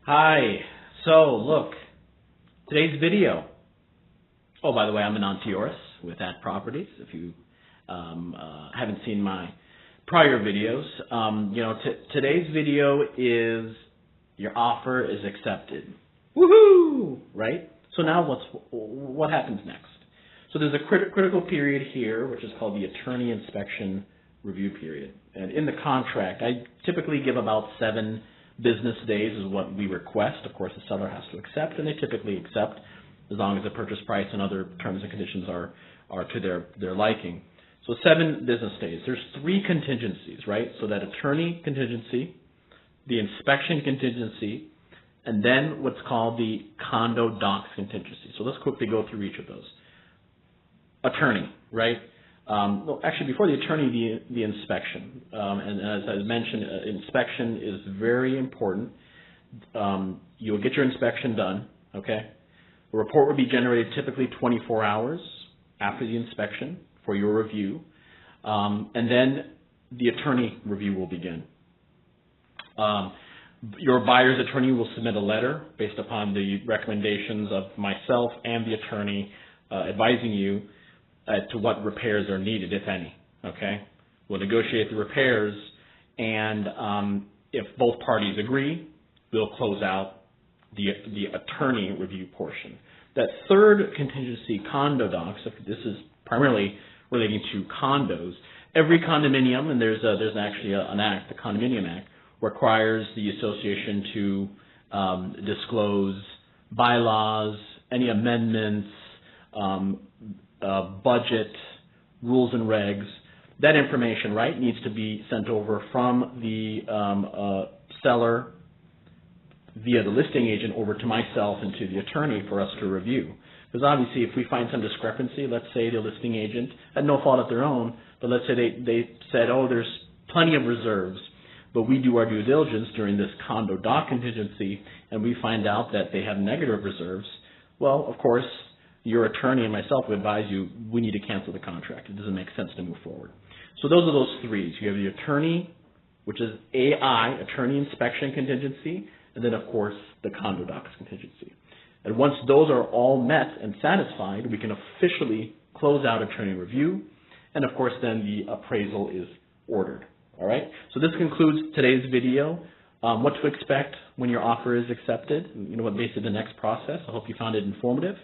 Hi. So, look, today's video. Oh, by the way, I'm Anant Deoras with At Properties. If you haven't seen my prior videos, today's video is your offer is accepted. Woohoo! Right? So now what happens next? So there's a critical period here, which is called the attorney inspection review period. And in the contract, I typically give about 7 business days is what we request. Of course, the seller has to accept, and they typically accept as long as the purchase price and other terms and conditions are to their liking. So 7 business days. There's 3 contingencies, right? So that attorney contingency, the inspection contingency, and then what's called the Condo Docs contingency. So let's quickly go through each of those. Attorney, right? Well, actually, before the attorney, the inspection. And as I mentioned, inspection is very important. You'll get your inspection done, okay? A report will be generated typically 24 hours after the inspection for your review. And then the attorney review will begin. Your buyer's attorney will submit a letter based upon the recommendations of myself and the attorney advising you to what repairs are needed, if any, okay? We'll negotiate the repairs, and if both parties agree, we'll close out the attorney review portion. That third contingency, Condo Docs, this is primarily relating to condos. Every condominium, and there's actually an act, the Condominium Act, requires the association to disclose bylaws, any amendments, budget, rules and regs. That information, right, needs to be sent over from the seller via the listing agent over to myself and to the attorney for us to review. Because obviously if we find some discrepancy, let's say the listing agent had no fault of their own, but let's say they said, oh, there's plenty of reserves, but we do our due diligence during this Condo Doc contingency and we find out that they have negative reserves, well, of course, your attorney and myself would advise you, we need to cancel the contract. It doesn't make sense to move forward. So those are those 3. You have the attorney, which is AI, attorney inspection contingency, and then, of course, the Condo Docs contingency. And once those are all met and satisfied, we can officially close out attorney review, and, of course, then the appraisal is ordered. All right? So this concludes today's video. What to expect when your offer is accepted, what basically the next process. I hope you found it informative.